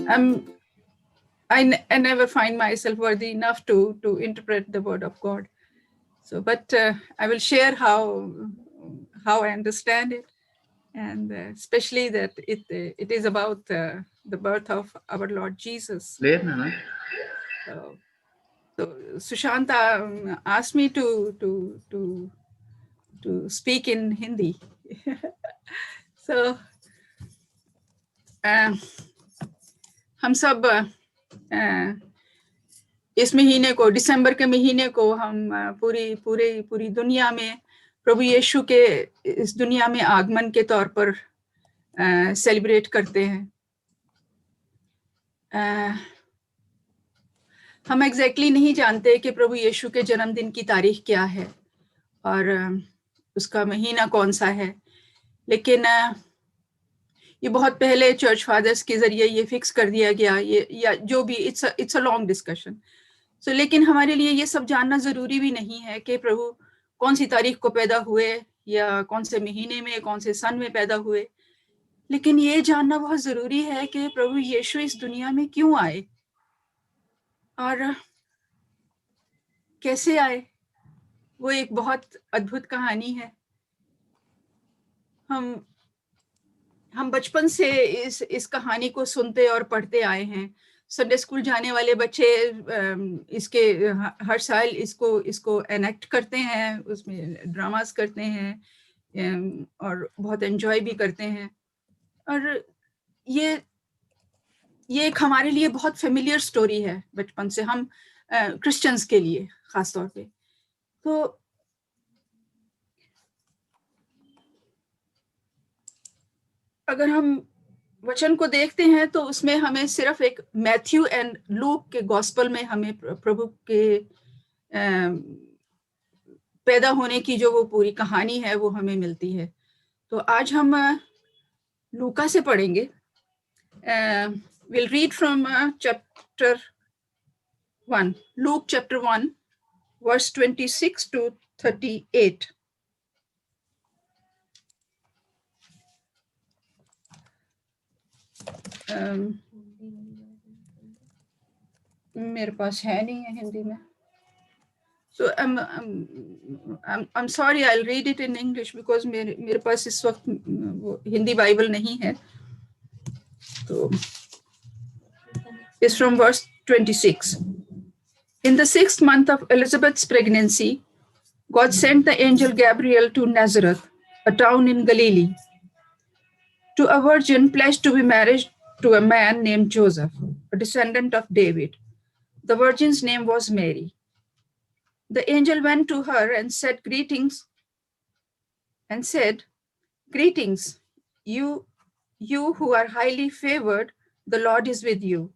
I never find myself worthy enough to interpret the word of God. So, but I will share how I understand it, and especially that it is about the birth of our Lord Jesus. So Sushanta asked me to speak in Hindi. So हम सब इस महीने को, दिसंबर के महीने को हम पूरी दुनिया में प्रभु यीशु के इस दुनिया में आगमन के तौर पर सेलिब्रेट करते हैं। हम एग्जैक्टली नहीं जानते कि प्रभु यीशु के जन्मदिन की तारीख क्या है और उसका महीना कौन सा है, लेकिन ये बहुत पहले चर्च फादर्स के जरिए ये फिक्स कर दिया गया, ये या जो भी, इट्स अ लॉन्ग डिस्कशन। सो लेकिन हमारे लिए ये सब जानना जरूरी भी नहीं है कि प्रभु कौन सी तारीख को पैदा हुए या कौन से महीने में, कौन से सन में पैदा हुए, लेकिन ये जानना बहुत जरूरी है कि प्रभु यीशु इस दुनिया में क्यों आए और कैसे आए। वो एक बहुत अद्भुत कहानी है। हम बचपन से इस कहानी को सुनते और पढ़ते आए हैं। संडे स्कूल जाने वाले बच्चे इसके हर साल इसको एनेक्ट करते हैं, उसमें ड्रामास करते हैं और बहुत एंजॉय भी करते हैं। और ये एक हमारे लिए बहुत फेमिलियर स्टोरी है बचपन से, हम क्रिश्चियंस के लिए खास तौर पे। तो अगर हम वचन को देखते हैं तो उसमें हमें सिर्फ एक मैथ्यू एंड लूक के गॉस्पल में हमें प्रभु के पैदा होने की जो वो पूरी कहानी है वो हमें मिलती है। तो आज हम लूका से पढ़ेंगे। Will read from chapter 1, Luke chapter 1 verse 26 to 38। मेरे पास है नहीं है हिंदी में, so I'm sorry, I'll read it in English because मेरे पास इस वक्त वो हिंदी बाइबल नहीं है। तो it's from verse 26. In the 6th month of Elizabeth's pregnancy, God sent the angel Gabriel to Nazareth, a town in Galilee, to a virgin pledged to be married to a man named Joseph, a descendant of David. The virgin's name was Mary. The angel went to her and said, Greetings, you who are highly favored, the Lord is with you.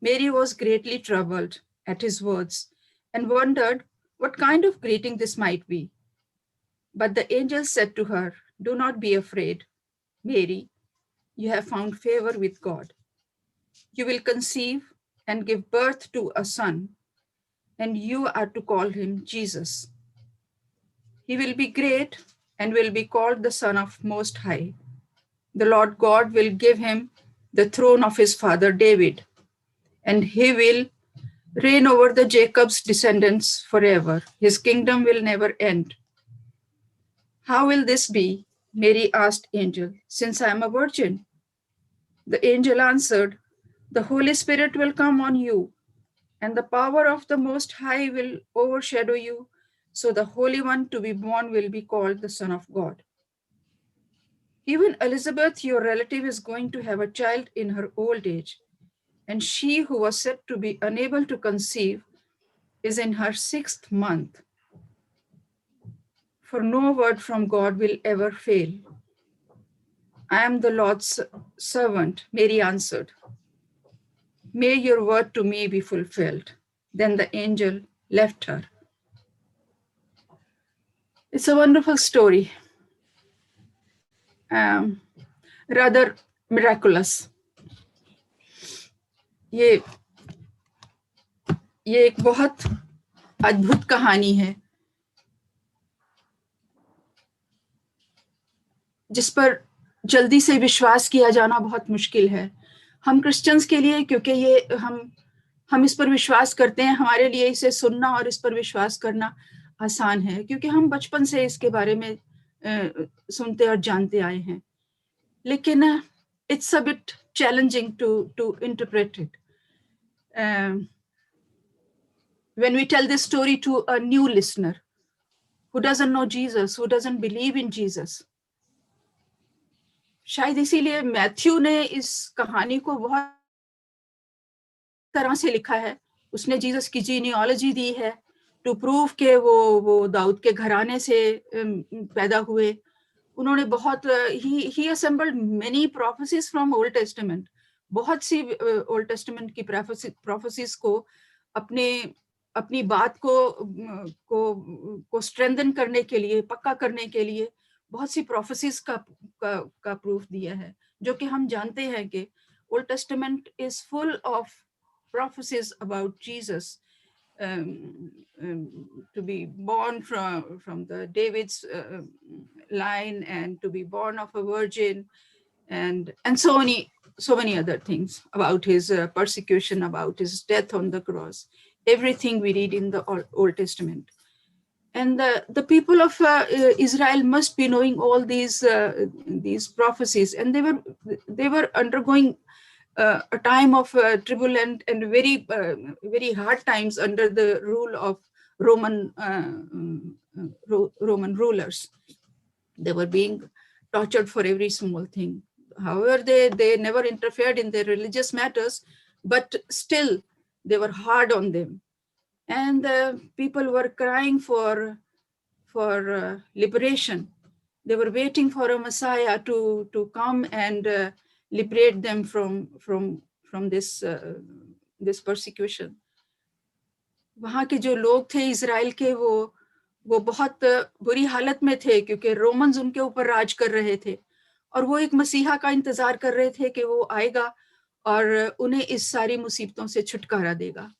Mary was greatly troubled at his words and wondered what kind of greeting this might be. But the angel said to her, Do not be afraid, Mary, you have found favor with God. You will conceive and give birth to a son, and you are to call him Jesus. He will be great and will be called the Son of Most High. The Lord God will give him the throne of his father David, and he will reign over the Jacob's descendants forever. His kingdom will never end. How will this be? Mary asked angel, since I am a virgin. The angel answered, the Holy Spirit will come on you, and the power of the Most High will overshadow you. So the Holy One to be born will be called the Son of God. Even Elizabeth, your relative, is going to have a child in her old age, and she who was said to be unable to conceive is in her 6th month. For no word from God will ever fail. I am the Lord's servant, Mary answered. May your word to me be fulfilled. Then the angel left her. It's a wonderful story, rather miraculous. ये एक बहुत अद्भुत कहानी है जिस पर जल्दी से विश्वास किया जाना बहुत मुश्किल है। हम क्रिश्चियंस के लिए, क्योंकि ये हम इस पर विश्वास करते हैं, हमारे लिए इसे सुनना और इस पर विश्वास करना आसान है, क्योंकि हम बचपन से इसके बारे में सुनते और जानते आए हैं. लेकिन it's a bit challenging to interpret it. When we tell this story to a new listener who doesn't know Jesus, who doesn't believe in Jesus, शायद इसीलिए मैथ्यू ने इस कहानी को बहुत तरह से लिखा है. उसने जीसस की जीनियोलॉजी दी है टू प्रूव के वो दाऊद के घराने से पैदा हुए. उन्होंने बहुत ही assembled many prophecies from Old Testament. बहुत सी ओल्ड टेस्टामेंट की प्रोफेसीज को अपनी बात को स्ट्रेंथन करने के लिए, पक्का करने के लिए बहुत सी प्रोफेसीज का प्रूफ दिया है, जो कि हम जानते हैं कि old testament is full of prophecies about Jesus, to be born from the David's line, and to be born of a virgin, and so many other things about his persecution, about his death on the cross. Everything we read in the Old Testament. And the people of Israel must be knowing all these prophecies, and they were undergoing a time of turbulent and very hard times under the rule of Roman rulers. They were being tortured for every small thing. However, they never interfered in their religious matters, but still they were hard on them. And people were crying for liberation. They were waiting for a Messiah to come and liberate them from this persecution. वहाँ के जो लोग थे Israel के, वो बहुत बुरी हालत में थे, क्योंकि रोमन्स उनके ऊपर राज कर रहे थे, और वो एक मसीहा का इंतजार कर रहे थे कि वो आएगा और उन्हें इस सारी मुसीबतों से छुटकारा देगा.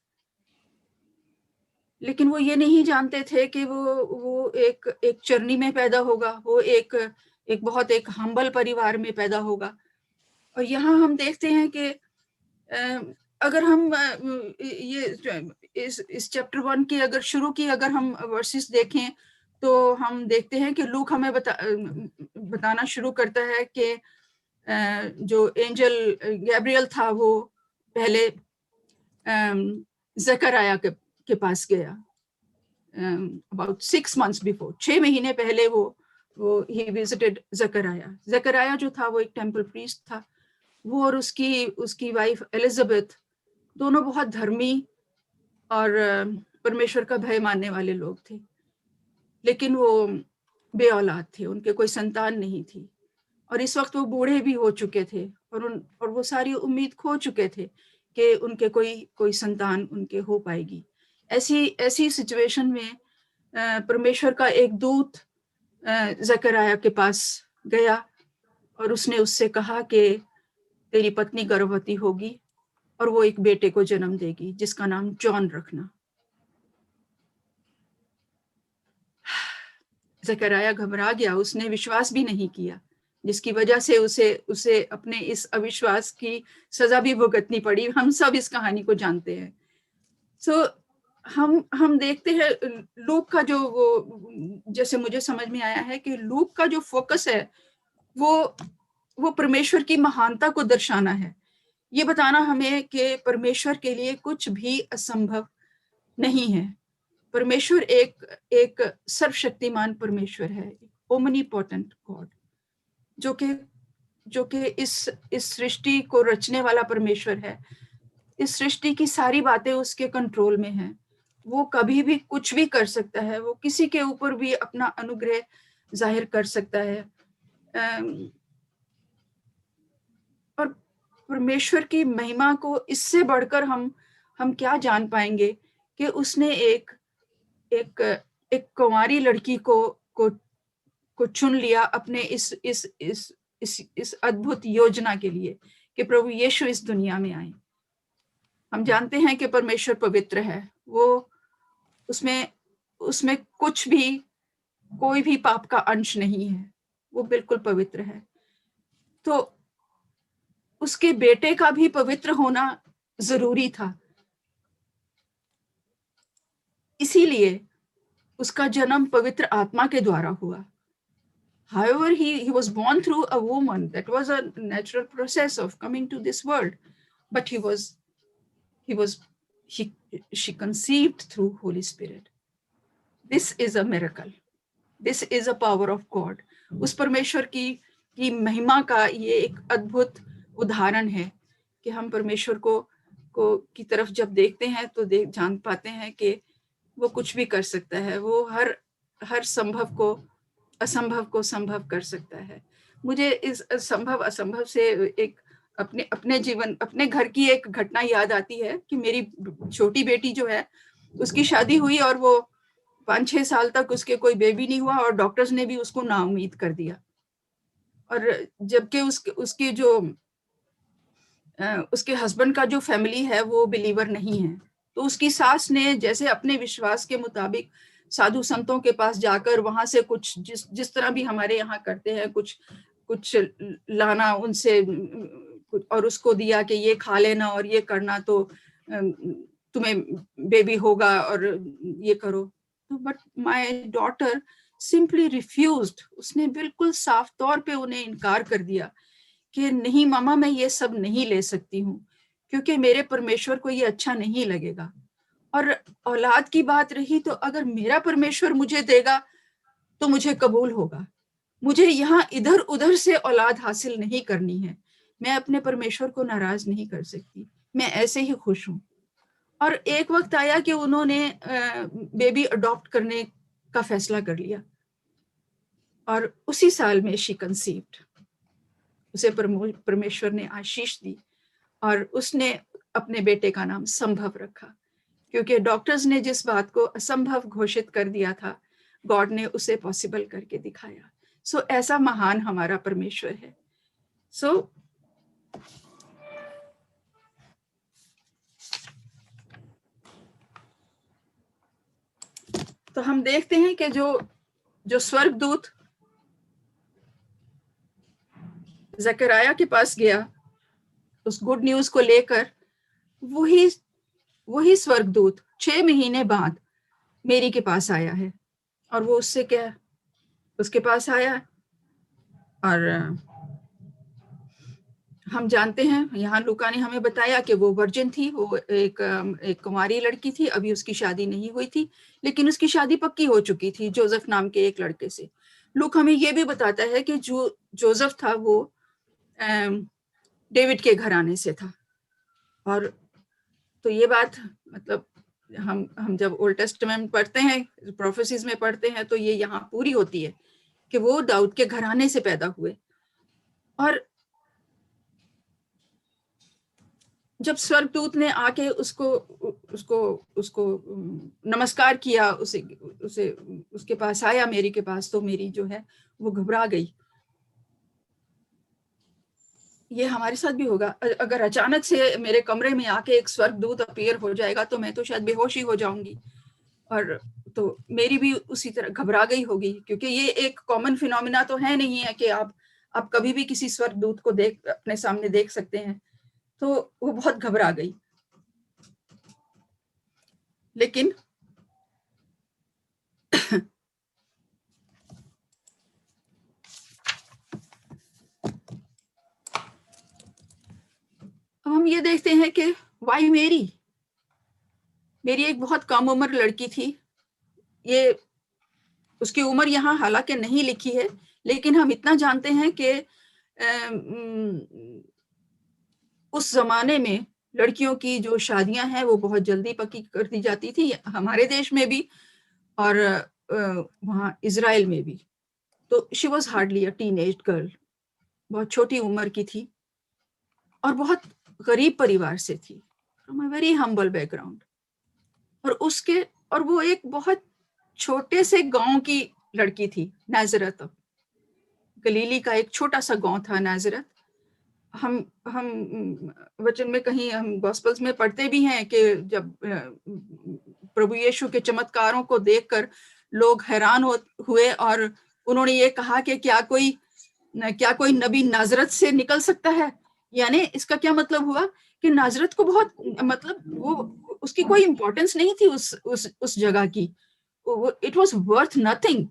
लेकिन वो ये नहीं जानते थे कि वो एक चरनी में पैदा होगा, वो एक बहुत एक हम्बल परिवार में पैदा होगा. और यहाँ हम देखते हैं कि अगर हम ये इस चैप्टर 1 की अगर शुरू की अगर हम वर्सेस देखें, तो हम देखते हैं कि लूक हमें बताना शुरू करता है कि जो एंजल गैब्रियल था वो पहले जकरया के पास गया. About 6 months before, 6 महीने पहले वो he visited जकरया. जकरया जो था वो एक टेम्पल प्रीस्ट था. वो और उसकी वाइफ एलिजाबेथ दोनों बहुत धर्मी और परमेश्वर का भय मानने वाले लोग थे, लेकिन वो बे औलाद थे, उनके कोई संतान नहीं थी, और इस वक्त वो बूढ़े भी हो चुके थे, और वो सारी उम्मीद खो चुके थे कि उनके कोई संतान उनके हो पाएगी. ऐसी सिचुएशन में परमेश्वर का एक दूत जकरया के पास गया और उसने उससे कहा कि तेरी पत्नी गर्भवती होगी और वो एक बेटे को जन्म देगी जिसका नाम जॉन रखना. जकरया घबरा गया, उसने विश्वास भी नहीं किया, जिसकी वजह से उसे अपने इस अविश्वास की सजा भी भुगतनी पड़ी. हम सब इस कहानी को जानते हैं. सो हम देखते हैं लूक का जो वो, जैसे मुझे समझ में आया है कि लूक का जो फोकस है वो परमेश्वर की महानता को दर्शाना है. ये बताना हमें कि परमेश्वर के लिए कुछ भी असंभव नहीं है. परमेश्वर एक सर्वशक्तिमान परमेश्वर है, ओमनीपोटेंट गॉड, जो कि इस सृष्टि को रचने वाला परमेश्वर है. इस सृष्टि की सारी बातें उसके कंट्रोल में हैं. वो कभी भी कुछ भी कर सकता है, वो किसी के ऊपर भी अपना अनुग्रह जाहिर कर सकता है. और परमेश्वर की महिमा को इससे बढ़कर हम क्या जान पाएंगे कि उसने एक कुंवारी लड़की को चुन लिया अपने इस अद्भुत योजना के लिए कि प्रभु यीशु इस दुनिया में आए. हम जानते हैं कि परमेश्वर पवित्र है, वो उसमें कुछ भी, कोई भी पाप का अंश नहीं है, वो बिल्कुल पवित्र है. तो उसके बेटे का भी पवित्र होना जरूरी था, इसीलिए उसका जन्म पवित्र आत्मा के द्वारा हुआ. However, he was born through a woman. That was a natural process of coming to this world. But she conceived through Holy Spirit. This is a miracle. This is a power of God. उस परमेश्वर की महिमा का ये एक अद्भुत उदाहरण है कि हम परमेश्वर को की तरफ जब देखते हैं तो जान पाते हैं कि वो कुछ भी कर सकता है. वो हर असंभव को संभव कर सकता है. मुझे इस असंभव से एक अपने जीवन, अपने घर की एक घटना याद आती है कि मेरी छोटी बेटी जो है, उसकी शादी हुई और वो 5-6 साल तक उसके कोई बेबी नहीं हुआ और डॉक्टर्स ने भी उसको नाउम्मीद कर दिया. और जबकि उसकी जो उसके हस्बैंड का जो फैमिली है वो बिलीवर नहीं है, तो उसकी सास ने जैसे अपने विश्वास के मुताबिक साधु संतों के पास जाकर वहां से कुछ जिस तरह भी हमारे यहाँ करते हैं, कुछ लाना उनसे और उसको दिया कि ये खा लेना और ये करना तो तुम्हें बेबी होगा और ये करो. तो but my daughter simply refused. उसने बिल्कुल साफ तौर पे उन्हें इनकार कर दिया कि नहीं मामा, मैं ये सब नहीं ले सकती हूँ क्योंकि मेरे परमेश्वर को ये अच्छा नहीं लगेगा. और औलाद की बात रही तो अगर मेरा परमेश्वर मुझे देगा तो मुझे कबूल होगा. मुझे यहाँ इधर उधर से औलाद हासिल नहीं करनी है. मैं अपने परमेश्वर को नाराज नहीं कर सकती. मैं ऐसे ही खुश हूँ. और एक वक्त आया कि उन्होंने बेबी अडॉप्ट करने का फैसला कर लिया और उसी साल में शी कंसीव्ड. उसे परमेश्वर ने आशीष दी और उसने अपने बेटे का नाम संभव रखा क्योंकि डॉक्टर्स ने जिस बात को असंभव घोषित कर दिया था, गॉड ने उसे पॉसिबल करके दिखाया. सो ऐसा महान हमारा परमेश्वर है. सो तो हम देखते हैं कि जो स्वर्गदूत जकरिया के पास गया उस गुड न्यूज को लेकर, वही स्वर्गदूत 6 महीने बाद मेरी के पास आया है. और वो उसके पास आया और हम जानते हैं, यहाँ लूका ने हमें बताया कि वो वर्जिन थी. वो एक कुंवारी लड़की थी, अभी उसकी शादी नहीं हुई थी, लेकिन उसकी शादी पक्की हो चुकी थी जोसेफ नाम के एक लड़के से. लूक हमें ये भी बताता है कि जो जोसेफ था वो डेविड के घराने से था. और तो ये बात मतलब हम जब ओल्ड टेस्टामेंट पढ़ते हैं, प्रोफेसीज में पढ़ते हैं, तो ये यहाँ पूरी होती है कि वो दाऊद के घराने से पैदा हुए. और जब स्वर्गदूत ने आके उसको नमस्कार किया, उसके पास आया, मेरी के पास, तो मेरी जो है वो घबरा गई. ये हमारे साथ भी होगा. अगर अचानक से मेरे कमरे में आके एक स्वर्गदूत अपीयर हो जाएगा तो मैं तो शायद बेहोश ही हो जाऊंगी. और तो मेरी भी उसी तरह घबरा गई होगी क्योंकि ये एक कॉमन फिनोमिना तो है नहीं है कि आप कभी भी किसी स्वर्गदूत को अपने सामने देख सकते हैं. तो वो बहुत घबरा गई. लेकिन अब हम ये देखते हैं कि वाई मेरी एक बहुत कम उम्र लड़की थी. ये उसकी उम्र यहाँ हालांकि नहीं लिखी है, लेकिन हम इतना जानते हैं कि उस जमाने में लड़कियों की जो शादियां हैं वो बहुत जल्दी पक्की कर दी जाती थी, हमारे देश में भी और वहाँ इजराइल में भी. तो she was hardly a teenage girl. बहुत छोटी उम्र की थी और बहुत गरीब परिवार से थी, from a very humble background. और वो एक बहुत छोटे से गांव की लड़की थी, नाजरत. गलीली का एक छोटा सा गांव था नाजरत. हम वचन में कहीं हम गॉस्पेल्स में पढ़ते भी हैं कि जब प्रभु यीशु के चमत्कारों को देखकर लोग हैरान हुए और उन्होंने ये कहा कि क्या कोई नबी नाजरत से निकल सकता है. यानी इसका क्या मतलब हुआ कि नाजरत को बहुत, मतलब वो, उसकी कोई इंपॉर्टेंस नहीं थी उस जगह की, it was worth nothing,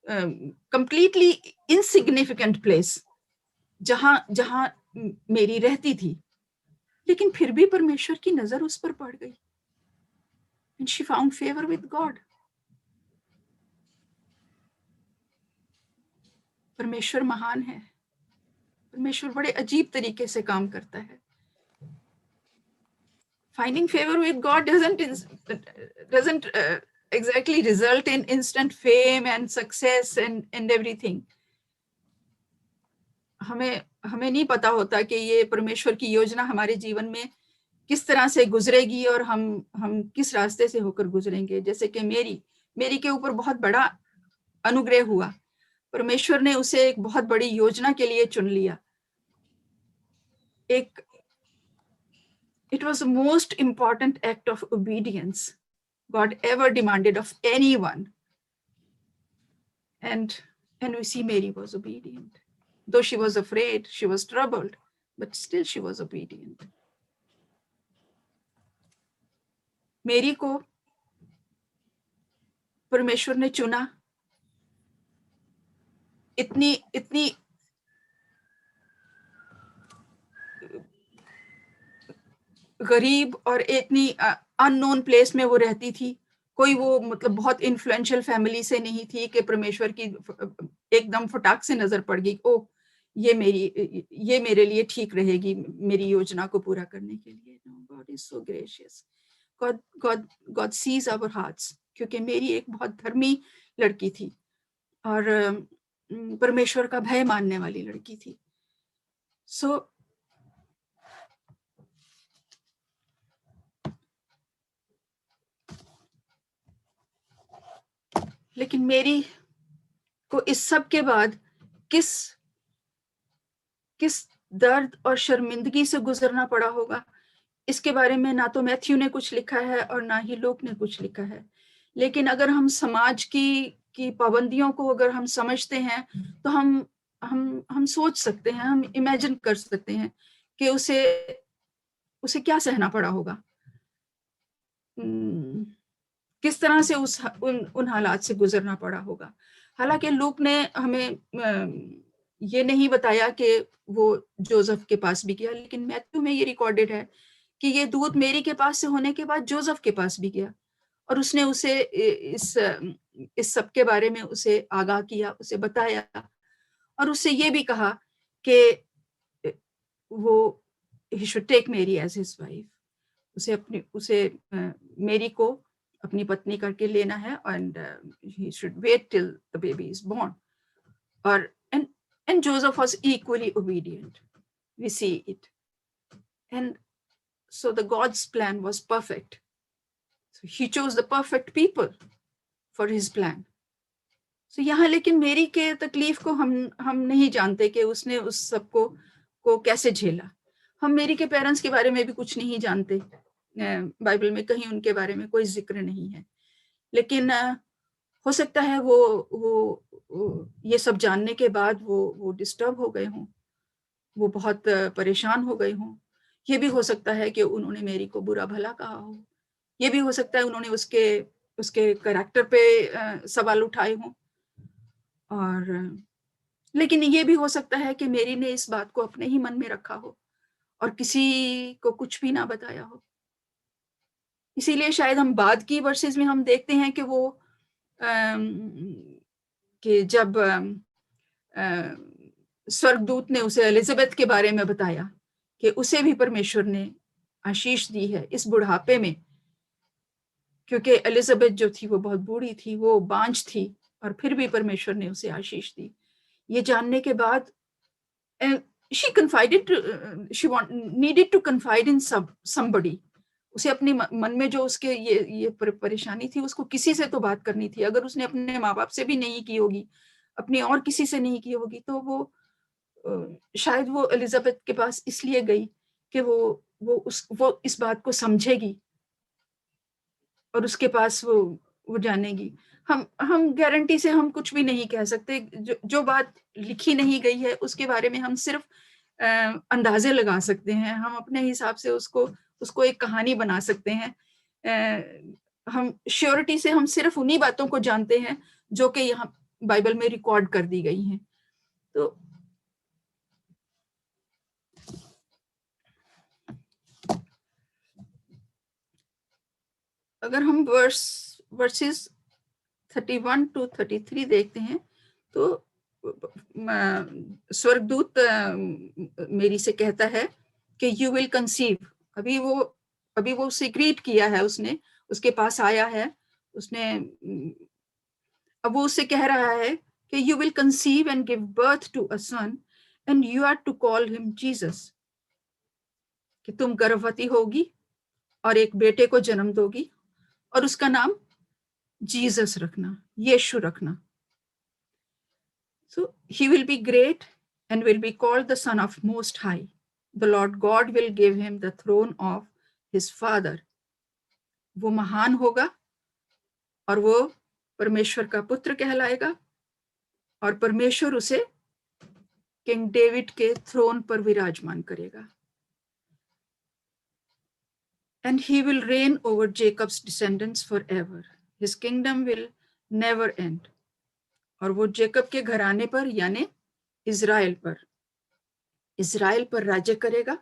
completely insignificant place जहां जहां मेरी रहती थी। लेकिन फिर भी परमेश्वर की नजर उस पर पड़ गई, and she found favour with God. परमेश्वर महान है, परमेश्वर बड़े अजीब तरीके से काम करता है। Finding favor with God doesn't exactly result in instant fame and success and everything. हमें नहीं पता होता कि ये परमेश्वर की योजना हमारे जीवन में किस तरह से गुजरेगी और हम किस रास्ते से होकर गुजरेंगे। जैसे कि मेरी के ऊपर बहुत बड़ा अनुग्रह हुआ, परमेश्वर ने उसे एक बहुत बड़ी योजना के लिए चुन लिया। It was the most important act of obedience God ever demanded of anyone. And we see Mary was obedient. Though she was afraid, she was troubled, but still she was obedient. मेरी को परमेश्वर ने चुना, इतनी गरीब और इतनी unknown place में वो रहती थी। कोई वो मतलब बहुत इन्फ्लुएंशियल फैमिली से नहीं थी कि परमेश्वर की एकदम फटाक से नजर पड़ गई, ओ ये मेरे लिए ठीक रहेगी मेरी योजना को पूरा करने के लिए। God is so gracious, God sees our hearts. क्योंकि मेरी एक बहुत धर्मी लड़की थी और परमेश्वर का भय मानने वाली लड़की थी। सो लेकिन मेरी को इस सब के बाद किस दर्द और शर्मिंदगी से गुजरना पड़ा होगा, इसके बारे में ना तो मैथ्यू ने कुछ लिखा है और ना ही लूक ने कुछ लिखा है। लेकिन अगर हम समाज की पाबंदियों को अगर हम समझते हैं तो हम सोच सकते हैं, हम इमेजिन कर सकते हैं कि उसे क्या सहना पड़ा होगा, किस तरह से उन हालात से गुजरना पड़ा होगा। हालांकि लूक ने हमें ये नहीं बताया कि वो जोसेफ के पास भी गया, लेकिन मैथ्यू में ये रिकॉर्डेड है कि ये दूत मेरी के पास से होने के बाद जोसेफ के पास भी गया और उसने उसे इस सब के बारे में उसे आगाह किया, उसे बताया और उससे ये भी कहा कि वो he should take Mary as his wife, उसे मेरी को अपनी पत्नी करके लेना है and he should wait till the baby is born. और and Joseph was equally obedient. We see it. And so the God's plan was perfect. So he chose the perfect people for his plan. So यहाँ लेकिन मेरी के तकलीफ को हम नहीं जानते कि उसने उस सब को कैसे झेला। हम मेरी के पेरेंट्स के बारे में भी कुछ नहीं जानते, बाइबल में कहीं उनके बारे में कोई जिक्र नहीं है। लेकिन हो सकता है वो ये सब जानने के बाद वो डिस्टर्ब हो गए हों, वो बहुत परेशान हो गए हों। ये भी हो सकता है कि उन्होंने मेरी को बुरा भला कहा हो। ये भी हो सकता है उन्होंने उसके कैरेक्टर पे सवाल उठाए हों। और लेकिन ये भी हो सकता है कि मेरी ने इस बात को अपने ही मन में रखा हो और किसी को कुछ भी ना बताया हो। इसीलिए शायद हम बाद की वर्सेस में हम देखते हैं कि वो कि जब स्वर्गदूत ने उसे एलिजाबेथ के बारे में बताया कि उसे भी परमेश्वर ने आशीष दी है इस बुढ़ापे में, क्योंकि एलिजाबेथ जो थी वो बहुत बूढ़ी थी, वो बांझ थी और फिर भी परमेश्वर ने उसे आशीष दी। ये जानने के बाद she needed to confide in somebody. उसे अपने मन में जो उसके ये परेशानी थी उसको किसी से तो बात करनी थी। अगर उसने अपने माँ बाप से भी नहीं की होगी, अपने और किसी से नहीं की होगी, तो वो शायद वो एलिजाबेथ के पास इसलिए गई कि वो इस बात को समझेगी और उसके पास वो जानेगी। हम गारंटी से हम कुछ भी नहीं कह सकते। जो बात लिखी नहीं गई है उसके बारे में हम सिर्फ अंदाजे लगा सकते हैं, हम अपने हिसाब से उसको एक कहानी बना सकते हैं। हम श्योरिटी से हम सिर्फ उन्हीं बातों को जानते हैं जो कि यहाँ बाइबल में रिकॉर्ड कर दी गई हैं। तो अगर हम वर्सेस 31 to 33 देखते हैं तो स्वर्गदूत मेरी से कहता है कि यू विल कंसीव। अभी वो उसे ग्रीट किया है, उसने उसके पास आया है, उसने अब वो उससे कह रहा है कि you will conceive and give birth to a son and you are to call him Jesus, कि तुम गर्भवती होगी और एक बेटे को जन्म दोगी और उसका नाम जीसस रखना, यीशु रखना। So he will be great and will be called the Son of Most High. The Lord God will give him the throne of his father. वो महान होगा और वो परमेश्वर का पुत्र कहलाएगा और परमेश्वर उसे किंग डेविड के थ्रोन पर विराजमान करेगा। And he will reign over Jacob's descendants forever. His kingdom will never end. और वो जेकब के घराने पर यानी इज़राइल पर राज्य करेगा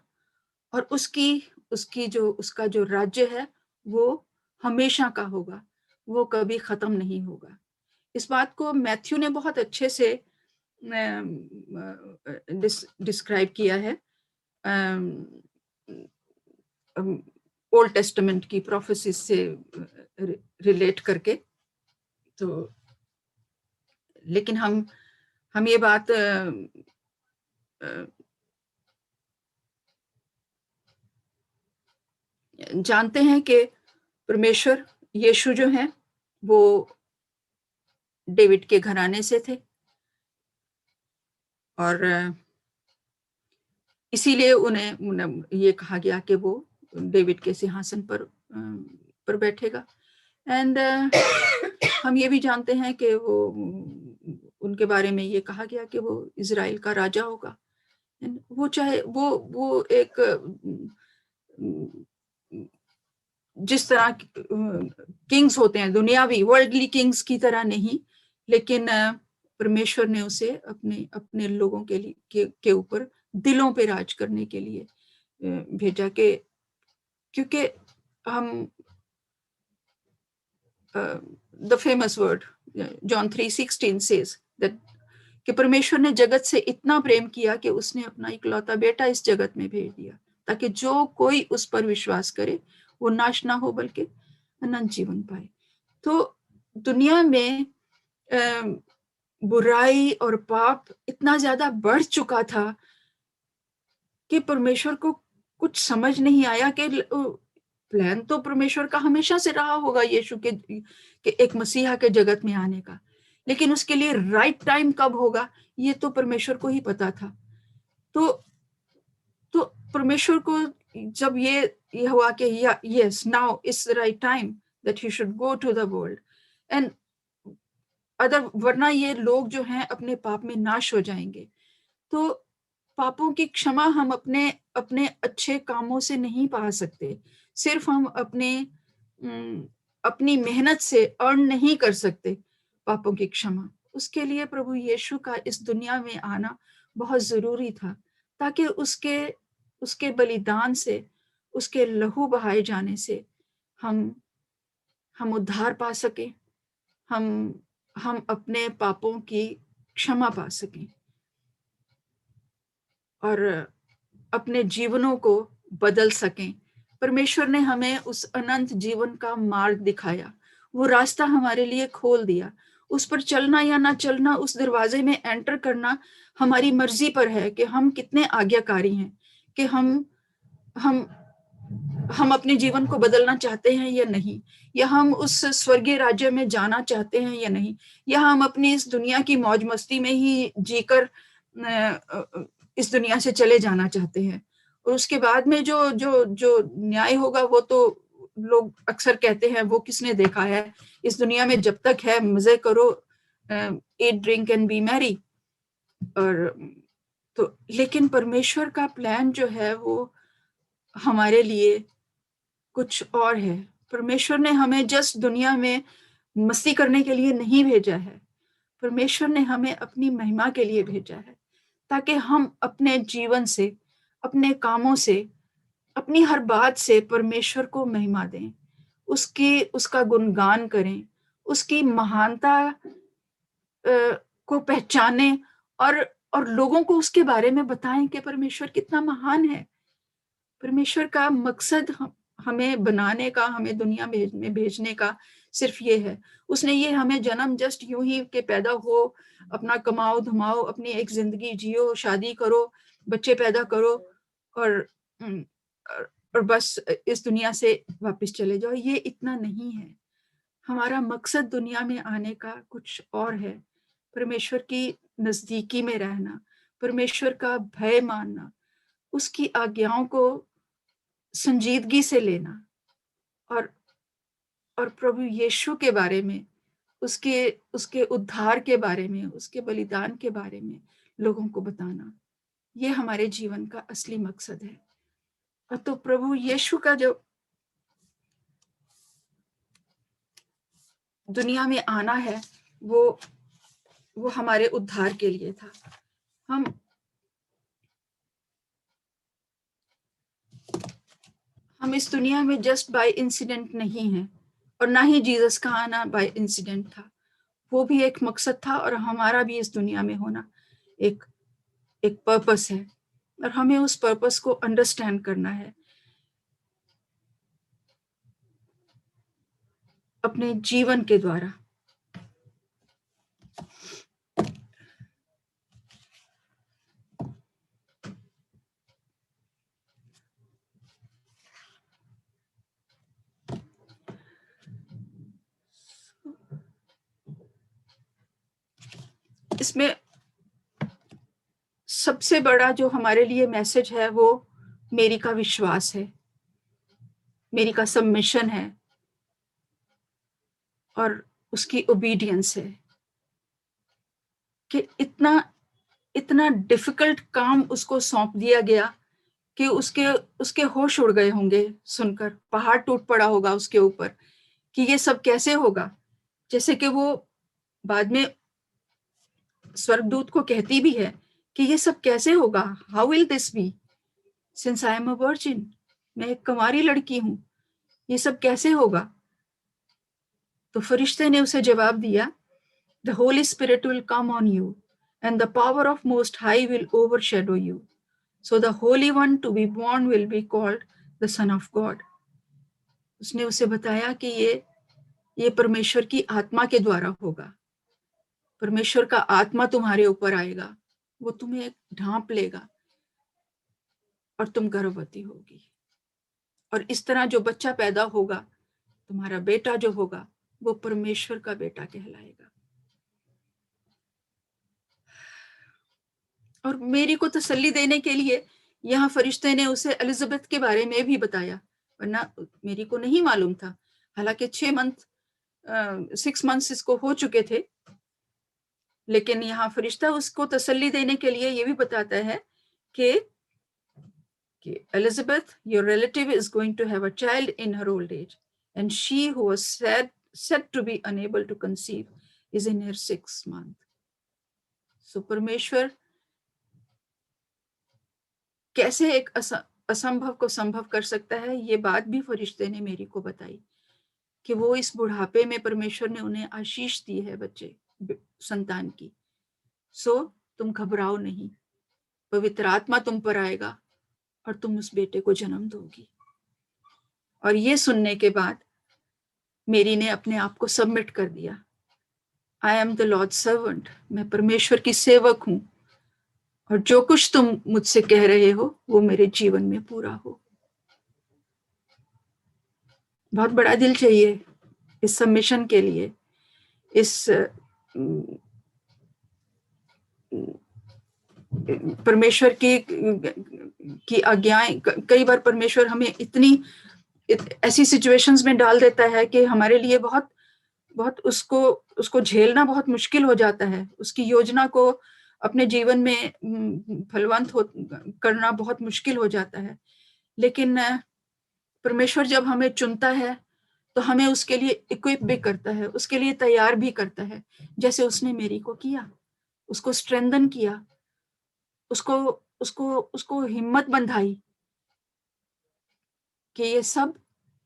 और उसका जो राज्य है वो हमेशा का होगा, वो कभी खत्म नहीं होगा। इस बात को मैथ्यू ने बहुत अच्छे से डिस्क्राइब किया है ओल्ड टेस्टामेंट की प्रोफेसीज से रिलेट करके। तो लेकिन हम ये बात जानते हैं कि परमेश्वर यीशु जो हैं वो डेविड के घराने से थे और इसीलिए उन्हें ये कहा गया कि वो डेविड के सिंहासन पर बैठेगा। एंड हम ये भी जानते हैं कि वो उनके बारे में ये कहा गया कि वो इज़राइल का राजा होगा। वो चाहे वो एक जिस तरह किंग्स होते हैं दुनियावी वर्ल्डली किंग्स की तरह नहीं, लेकिन परमेश्वर ने उसे अपने लोगों के ऊपर दिलों पे राज करने के लिए भेजा के, क्योंकि हम the famous word John 3:16 says that कि परमेश्वर ने जगत से इतना प्रेम किया कि उसने अपना इकलौता बेटा इस जगत में भेज दिया ताकि जो कोई उस पर विश्वास करे वो नाश ना हो बल्कि अनंत जीवन पाए। तो दुनिया में बुराई और पाप इतना ज्यादा बढ़ चुका था कि परमेश्वर को कुछ समझ नहीं आया कि प्लान तो परमेश्वर का हमेशा से रहा होगा यीशु के एक मसीहा के जगत में आने का, लेकिन उसके लिए राइट टाइम कब होगा ये तो परमेश्वर को ही पता था। तो परमेश्वर को जब ये हुआ कि yes now is the right time that he should go to the world and other, वरना ये लोग जो हैं अपने पाप में नाश हो जाएंगे। तो पापों की क्षमा हम अपने अच्छे कामों से नहीं पा सकते, सिर्फ हम अपनी मेहनत से अर्न नहीं कर सकते पापों की क्षमा। उसके लिए प्रभु यीशु का इस दुनिया में आना बहुत जरूरी था ताकि उसके बलिदान से, उसके लहू बहाए जाने से हम उद्धार पा सके, हम अपने पापों की क्षमा पा सकें और अपने जीवनों को बदल सकें। परमेश्वर ने हमें उस अनंत जीवन का मार्ग दिखाया, वो रास्ता हमारे लिए खोल दिया। उस पर चलना या ना चलना, उस दरवाजे में एंटर करना हमारी मर्जी पर है कि हम कितने आज्ञाकारी हैं, कि हम अपने जीवन को बदलना चाहते हैं या नहीं, या हम उस स्वर्गीय राज्य में जाना चाहते हैं या नहीं, या हम अपनी इस दुनिया की मौज मस्ती में ही जीकर इस दुनिया से चले जाना चाहते हैं। और उसके बाद में जो न्याय होगा वो तो लोग अक्सर कहते हैं वो किसने देखा है, इस दुनिया में जब तक है मजे करो, eat drink and B Mary. और तो लेकिन परमेश्वर का प्लान जो है वो हमारे लिए कुछ और है। परमेश्वर ने हमें जस्ट दुनिया में मस्ती करने के लिए नहीं भेजा है, परमेश्वर ने हमें अपनी महिमा के लिए भेजा है, ताकि हम अपने जीवन से, अपने कामों से, अपनी हर बात से परमेश्वर को महिमा दें, उसका गुणगान करें, उसकी महानता को पहचाने और लोगों को उसके बारे में बताएं कि परमेश्वर कितना महान है। परमेश्वर का मकसद हमें बनाने का, हमें दुनिया में भेजने का सिर्फ ये है। उसने ये हमें जन्म जस्ट यूं ही के पैदा हो, अपना कमाओ धमाओ, अपनी एक जिंदगी जियो, शादी करो, बच्चे पैदा करो और और बस इस दुनिया से वापस चले जाओ, ये इतना नहीं है। हमारा मकसद दुनिया में आने का कुछ और है। परमेश्वर की नजदीकी में रहना, परमेश्वर का भय मानना, उसकी आज्ञाओं को संजीदगी से लेना और प्रभु यीशु के बारे में, उसके उद्धार के बारे में, उसके बलिदान के बारे में लोगों को बताना, ये हमारे जीवन का असली मकसद है। और तो प्रभु यीशु का जो दुनिया में आना है वो हमारे उद्धार के लिए था। हम इस दुनिया में जस्ट बाय इंसिडेंट नहीं हैं, और ना ही जीसस का आना बाय इंसिडेंट था। वो भी एक मकसद था, और हमारा भी इस दुनिया में होना एक पर्पस है, और हमें उस पर्पस को अंडरस्टैंड करना है अपने जीवन के द्वारा। इसमें सबसे बड़ा जो हमारे लिए मैसेज है वो मेरी का विश्वास है, मेरी का सबमिशन है, और उसकी ओबीडियंस है। कि इतना डिफिकल्ट काम उसको सौंप दिया गया कि उसके होश उड़ गए होंगे सुनकर, पहाड़ टूट पड़ा होगा उसके ऊपर कि ये सब कैसे होगा। जैसे कि वो बाद में स्वर्गदूत को कहती भी है कि ये सब कैसे होगा, how will this be since I am a virgin, मैं एक कुंवारी लड़की हूं, ये सब कैसे होगा। तो फरिश्ते ने उसे जवाब दिया, the Holi spirit will come on you and the power of most high will overshadow you, so the holy one to be born will be called the son of God। उसने उसे बताया कि ये परमेश्वर की आत्मा के द्वारा होगा, परमेश्वर का आत्मा तुम्हारे ऊपर आएगा, वो तुम्हें ढांप लेगा और तुम गर्भवती होगी, और इस तरह जो बच्चा पैदा होगा, तुम्हारा बेटा जो होगा, वो परमेश्वर का बेटा कहलाएगा। और मेरी को तसल्ली देने के लिए यहाँ फरिश्ते ने उसे एलिजाबेथ के बारे में भी बताया, वरना मेरी को नहीं मालूम था। हालांकि 6 मंथ्स इसको हो चुके थे, लेकिन यहाँ फरिश्ता उसको तसल्ली देने के लिए ये भी बताता है कि Elizabeth, your relative is going to have a child in her old age, and she who was said to be unable to conceive is in her 6th month। सो परमेश्वर कैसे एक असंभव को संभव कर सकता है, ये बात भी फरिश्ते ने मेरी को बताई कि वो इस बुढ़ापे में परमेश्वर ने उन्हें आशीष दी है बच्चे संतान की। सो तुम घबराओ नहीं, पवित्र आत्मा तुम पर आएगा और तुम उस बेटे को जन्म दोगी। और ये सुनने के बाद मेरी ने अपने आप को सबमिट कर दिया, I am the Lord servant, मैं परमेश्वर की सेवक हूं, और जो कुछ तुम मुझसे कह रहे हो वो मेरे जीवन में पूरा हो। बहुत बड़ा दिल चाहिए इस सबमिशन के लिए, इस परमेश्वर की आज्ञाएं। कई बार परमेश्वर हमें इतनी ऐसी सिचुएशंस में डाल देता है कि हमारे लिए बहुत बहुत उसको झेलना बहुत मुश्किल हो जाता है, उसकी योजना को अपने जीवन में फलवंत करना बहुत मुश्किल हो जाता है। लेकिन परमेश्वर जब हमें चुनता है तो हमें उसके लिए इक्विप भी करता है, उसके लिए तैयार भी करता है, जैसे उसने मेरी को किया, उसको स्ट्रेंथन किया, उसको उसको उसको हिम्मत बंधाई कि ये सब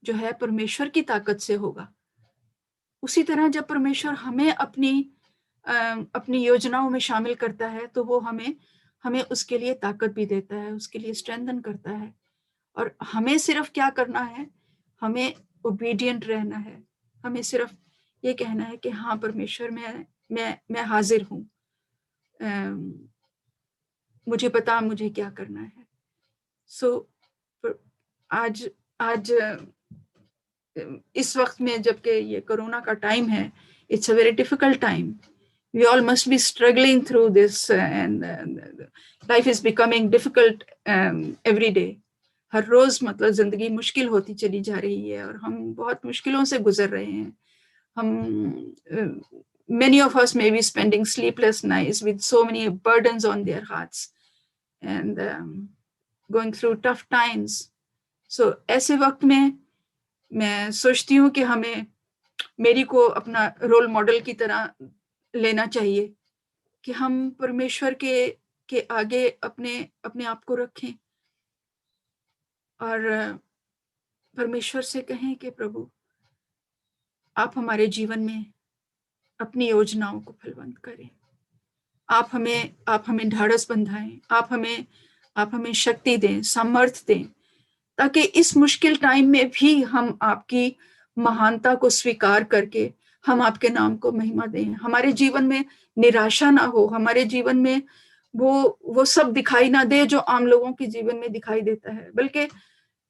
जो है परमेश्वर की ताकत से होगा। उसी तरह जब परमेश्वर हमें अपनी योजनाओं में शामिल करता है तो वो हमें उसके लिए ताकत भी देता है, उसके लिए स्ट्रेंथन करता है। और हमें सिर्फ क्या करना है, हमें ओबीडिएंट रहना है, हमें सिर्फ ये कहना है कि हाँ परमेश्वर मैं हाजिर हूँ, मुझे पता मुझे क्या करना है। सो आज आज इस वक्त में जबकि ये कोरोना का टाइम है, it's a very difficult time, we all must be struggling through this, and life is becoming difficult every day. हर रोज मतलब जिंदगी मुश्किल होती चली जा रही है और हम बहुत मुश्किलों से गुजर रहे हैं। हम many of us may be spending sleepless nights with so many burdens on their hearts and going through tough times. So ऐसे वक्त में मैं सोचती हूँ कि हमें मेरी को अपना रोल मॉडल की तरह लेना चाहिए कि हम परमेश्वर के आगे अपने अपने आप को रखें और परमेश्वर से कहें कि प्रभु आप हमारे जीवन में अपनी योजनाओं को फलवंत करें, आप हमें ढाढ़स बंधाएं, आप हमें शक्ति दें, सामर्थ दें, ताकि इस मुश्किल टाइम में भी हम आपकी महानता को स्वीकार करके हम आपके नाम को महिमा दें। हमारे जीवन में निराशा ना हो, हमारे जीवन में वो सब दिखाई ना दे जो आम लोगों के जीवन में दिखाई देता है, बल्कि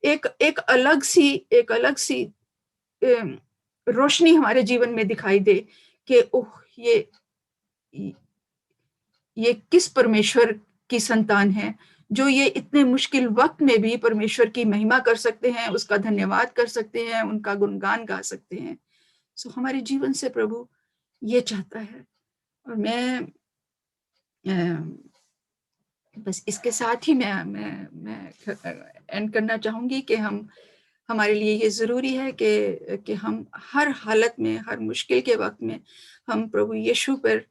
एक अलग सी रोशनी हमारे जीवन में दिखाई दे कि ओह ये किस परमेश्वर की संतान है जो ये इतने मुश्किल वक्त में भी परमेश्वर की महिमा कर सकते हैं, उसका धन्यवाद कर सकते हैं, उनका गुणगान गा सकते हैं। सो हमारे जीवन से प्रभु ये चाहता है। और मैं बस इसके साथ ही मैं एंड करना चाहूंगी कि हमारे लिए ये जरूरी है कि हम हर हालत में, हर मुश्किल के वक्त में हम प्रभु यीशु पर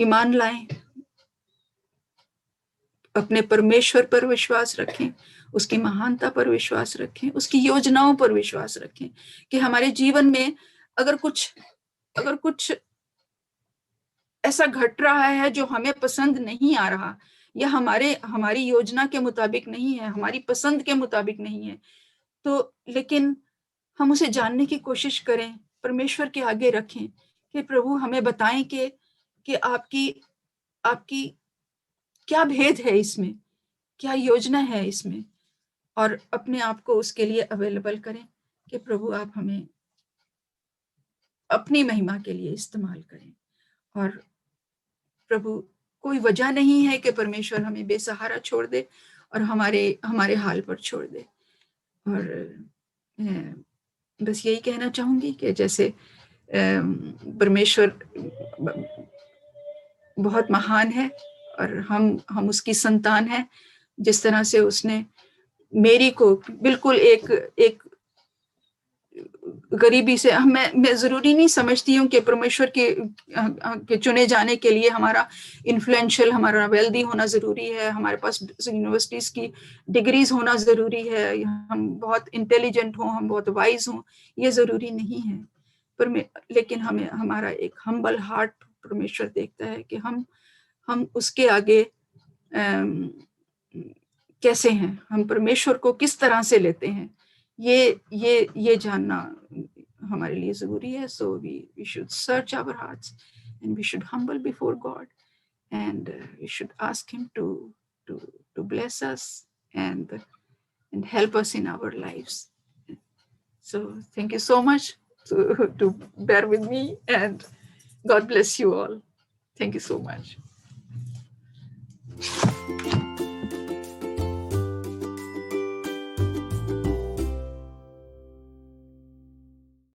ईमान लाएं, अपने परमेश्वर पर विश्वास रखें, उसकी महानता पर विश्वास रखें, उसकी योजनाओं पर विश्वास रखें कि हमारे जीवन में अगर कुछ ऐसा घट रहा है जो हमें पसंद नहीं आ रहा या हमारी योजना के मुताबिक नहीं है, हमारी पसंद के मुताबिक नहीं है, तो लेकिन हम उसे जानने की कोशिश करें, परमेश्वर के आगे रखें कि प्रभु हमें बताएं कि आपकी क्या भेद है इसमें, क्या योजना है इसमें, और अपने आप को उसके लिए अवेलेबल करें कि प्रभु आप हमें अपनी महिमा के लिए इस्तेमाल करें। और प्रभु कोई वजह नहीं है कि परमेश्वर हमें बेसहारा छोड़ दे और हमारे हाल पर छोड़ दे। और बस यही कहना चाहूंगी कि जैसे परमेश्वर बहुत महान है और हम उसकी संतान है, जिस तरह से उसने मेरी को बिल्कुल एक गरीबी से, मैं जरूरी नहीं समझती हूँ कि परमेश्वर के चुने जाने के लिए हमारा इन्फ्लुएंशियल, हमारा वेल्दी होना जरूरी है, हमारे पास यूनिवर्सिटीज की डिग्रीज होना जरूरी है, हम बहुत इंटेलिजेंट हों, हम बहुत वाइज हों, ये जरूरी नहीं है। पर लेकिन हमें हमारा एक हम्बल हार्ट परमेश्वर देखता है कि हम उसके आगे कैसे हैं, हम परमेश्वर को किस तरह से लेते हैं, ये जानना हमारे लिए जरूरी है। So we should search our hearts and we should humble before God and we should ask him to bless us and help us in our lives. So thank you so much to bear with me, and God bless you all. Thank you so much.